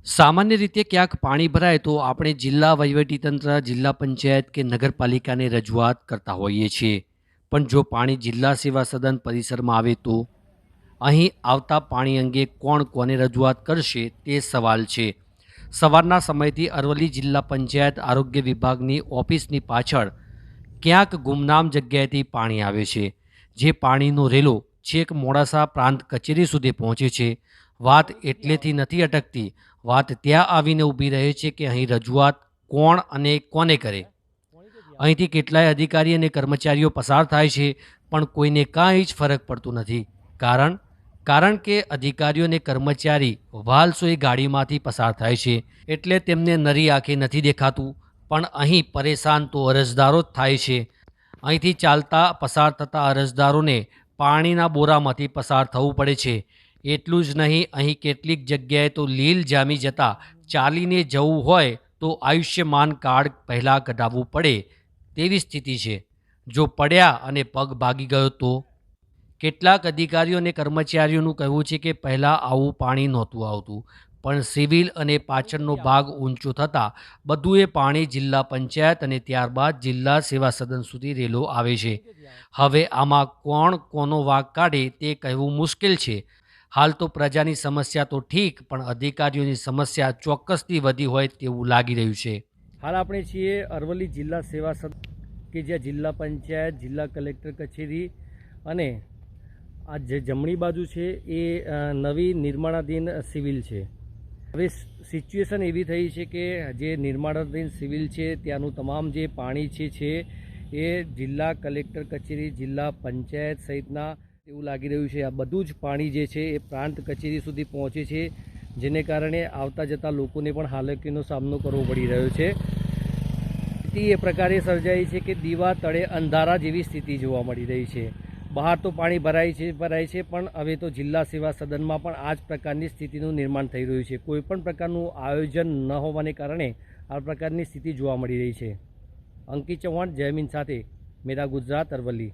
સામાન્ય રીતે ક્યાંક પાણી ભરાય તો આપણે જિલ્લા વહીવટીતંત્ર, જિલ્લા પંચાયત કે નગરપાલિકાને રજૂઆત કરતા હોઈએ છીએ. પણ જો પાણી જિલ્લા સેવા સદન પરિસરમાં આવે તો અહીં આવતા પાણી અંગે કોણ કોને રજૂઆત કરશે તે સવાલ છે. સવારના સમયથી અરવલ્લી જિલ્લા પંચાયત આરોગ્ય વિભાગની ઓફિસની પાછળ ક્યાંક ગુમનામ જગ્યાએથી પાણી આવે છે. જે પાણીનો રેલો છેક મોડાસા પ્રાંત કચેરી સુધી પહોંચે છે. વાત એટલેથી નથી અટકતી, વાત ત્યાં આવીને ઊભી રહે છે કે અહીં રજૂઆત કોણ અને કોને કરે. અહીંથી કેટલાય અધિકારી અને કર્મચારીઓ પસાર થાય છે, પણ કોઈને કાંઈ જ ફરક પડતો નથી. કારણ કે અધિકારીઓ અને કર્મચારી વાલસોઈ ગાડીમાંથી પસાર થાય છે, એટલે તેમને નરી આંખે નથી દેખાતું. પણ અહીં પરેશાન તો અરજદારો જ થાય છે. અહીંથી ચાલતા પસાર થતા અરજદારોને પાણીના બોરામાંથી પસાર થવું પડે છે. એટલું જ નહીં, અહીં કેટલીક જગ્યાએ તો લીલ જામી જતાં ચાલીને જવું હોય તો આયુષ્યમાન કાર્ડ પહેલાં કઢાવવું પડે તેવી સ્થિતિ છે. જો પડ્યા અને પગ ભાગી ગયો તો? કેટલાક અધિકારીઓ અને કર્મચારીઓનું કહેવું છે કે પહેલાં આવું પાણી નહોતું આવતું, પણ સિવિલ અને પાછળનો ભાગ ઊંચો થતાં બધું એ પાણી જિલ્લા પંચાયત અને ત્યારબાદ જિલ્લા સેવા સદન સુધી રેલો આવે છે. હવે આમાં કોણ કોનો વાંક કાઢે તે કહેવું મુશ્કેલ છે. હાલ તો પ્રજાની સમસ્યા તો ઠીક, પણ અધિકારીઓની સમસ્યા ચોક્કસથી વધી હોય તેવું લાગી રહ્યું છે. હાલ આપણે છીએ અરવલ્લી જિલ્લા સેવા સદન કે જ્યાં જિલ્લા પંચાયત, જિલ્લા કલેક્ટર કચેરી અને આ જે જમણી બાજુ છે એ નવી નિર્માણાધીન સિવિલ છે. હવે સિચ્યુએશન એવી થઈ છે કે જે નિર્માણાધીન સિવિલ છે ત્યાંનું તમામ જે પાણી છે એ જિલ્લા કલેક્ટર કચેરી, જિલ્લા પંચાયત સહિતના એવું લાગી રહ્યું છે આ બધું જ પાણી જે છે એ પ્રાંત કચેરી સુધી પહોંચે છે, જેને કારણે આવતા જતા લોકોને પણ હાલાકીનો સામનો કરવો પડી રહ્યો છે. સ્થિતિ એ પ્રકારે સર્જાઈ છે કે દીવા તળે અંધારા જેવી સ્થિતિ જોવા મળી રહી છે. બહાર તો પાણી ભરાય છે, પણ હવે તો જિલ્લા સેવા સદનમાં પણ આ જ પ્રકારની સ્થિતિનું નિર્માણ થઈ રહ્યું છે. કોઈપણ પ્રકારનું આયોજન ન હોવાને કારણે આ પ્રકારની સ્થિતિ જોવા મળી રહી છે. અંકિત ચૌહાણ, જયમીન સાથે મેરા ગુજરાત, અરવલ્લી.